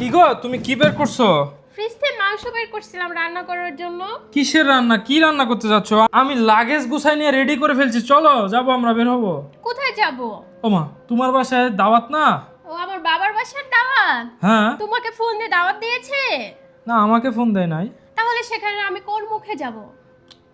কি গো তুমি কি বের করছো? ফ্রিজ থেকে মাংস বের করছিলাম রান্না করার জন্য। কিসের রান্না? কি রান্না করতে যাচ্ছ? আমি লাগেজ গুছাই নিয়ে রেডি করে ফেলছি, চলো যাবো, আমরা বের হবো। কোথায় যাব? ওমা, তোমার বাসায় দাওয়াত না? ও আমার বাবার বাসার দাওয়াত। হ্যাঁ। তোমাকে ফোন দিয়ে দাওয়াত দিয়েছে? না, আমাকে ফোন দেয় নাই। তাহলে সেখানে আমি কোন মুখে যাব?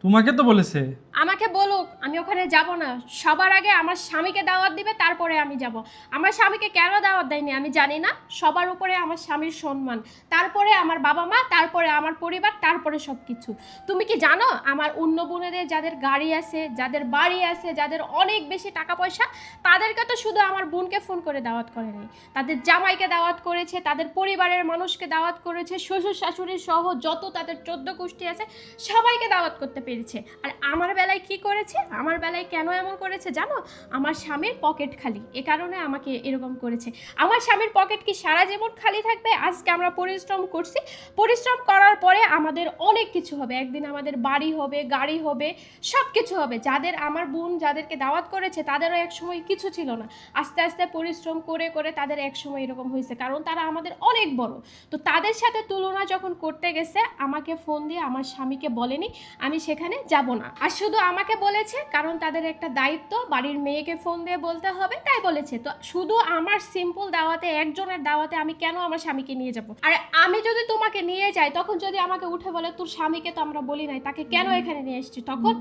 তোমাকে তো বলেছে। আমাকে বলুক, আমি ওখানে যাব না। সবার আগে আমার স্বামীকে দাওয়াত দিবে, তারপরে আমি যাব। আমার স্বামীকে কেন দাওয়াত দেয়নি আমি জানি না। সবার উপরে আমার স্বামীর সম্মান, তারপরে আমার বাবা মা, তারপরে আমার পরিবার, তারপরে সব কিছু। তুমি কি জানো আমার অন্য বোনেদের যাদের গাড়ি আছে, যাদের বাড়ি আছে, যাদের অনেক বেশি টাকা পয়সা, তাদেরকে তো শুধু আমার বোনকে ফোন করে দাওয়াত করেনি, তাদের জামাইকে দাওয়াত করেছে, তাদের পরিবারের মানুষকে দাওয়াত করেছে, শ্বশুর শাশুড়ি সহ যত তাদের 14 গোষ্ঠী আছে সবাইকে দাওয়াত করতে পেরেছে। আর আমার বেলায় কি করেছে? আমার বেলায় কেন এমন করেছে জানো? আমার স্বামীর পকেট খালি, এ কারণে আমাকে এরকম করেছে। আমার স্বামীর পকেট কি সারা জীবন খালি থাকবে? আজকে আমরা পরিশ্রম করছি, পরিশ্রম করার পরে আমাদের অনেক কিছু হবে, একদিন আমাদের বাড়ি হবে, গাড়ি হবে, সব কিছু হবে। যাদের আমার বোন যাদেরকে দাওয়াত করেছে তাদেরও এক সময় কিছু ছিল না, আস্তে আস্তে পরিশ্রম করে করে তাদের এক সময় এরকম হয়েছে, কারণ তারা আমাদের অনেক বড়। তো তাদের সাথে তুলনা যখন করতে গেছে, আমাকে ফোন দিয়ে আমার স্বামীকে বলেনি আমি সেখানে যাব না। আর শুধু আমাকে বলেছে কারণ তাদের একটা দায়িত্ব, বাড়ির মেয়েকে ফোন দিয়ে বলতে হবে, তাই বলেছে। তো শুধু আমার সিম্পল দাওয়াতে, একজনের দাওয়াতে আমি কেন আমার স্বামীকে নিয়ে যাব? আর আমি যদি তোমাকে নিয়ে যাই, তখন যদি আমাকে উঠে বলে তোর স্বামীকে তো আমরা বলি নাই, তাকে কেন এখানে নিয়ে এসেছি,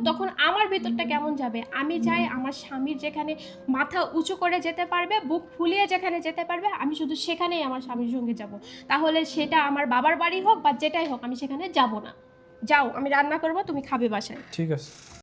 তখন আমার ভিতরটা কেমন যাবে? আমি চাই আমার স্বামীর যেখানে মাথা উঁচু করে যেতে পারবে, বুক ফুলিয়ে যেখানে যেতে পারবে, আমি শুধু সেখানেই আমার স্বামীর সঙ্গে যাব। তাহলে সেটা আমার বাবার বাড়ি হোক বা যেটাই হোক, আমি সেখানে যাব না। যাও, আমি রান্না করবো, তুমি খাবে বাসায়। ঠিক আছে।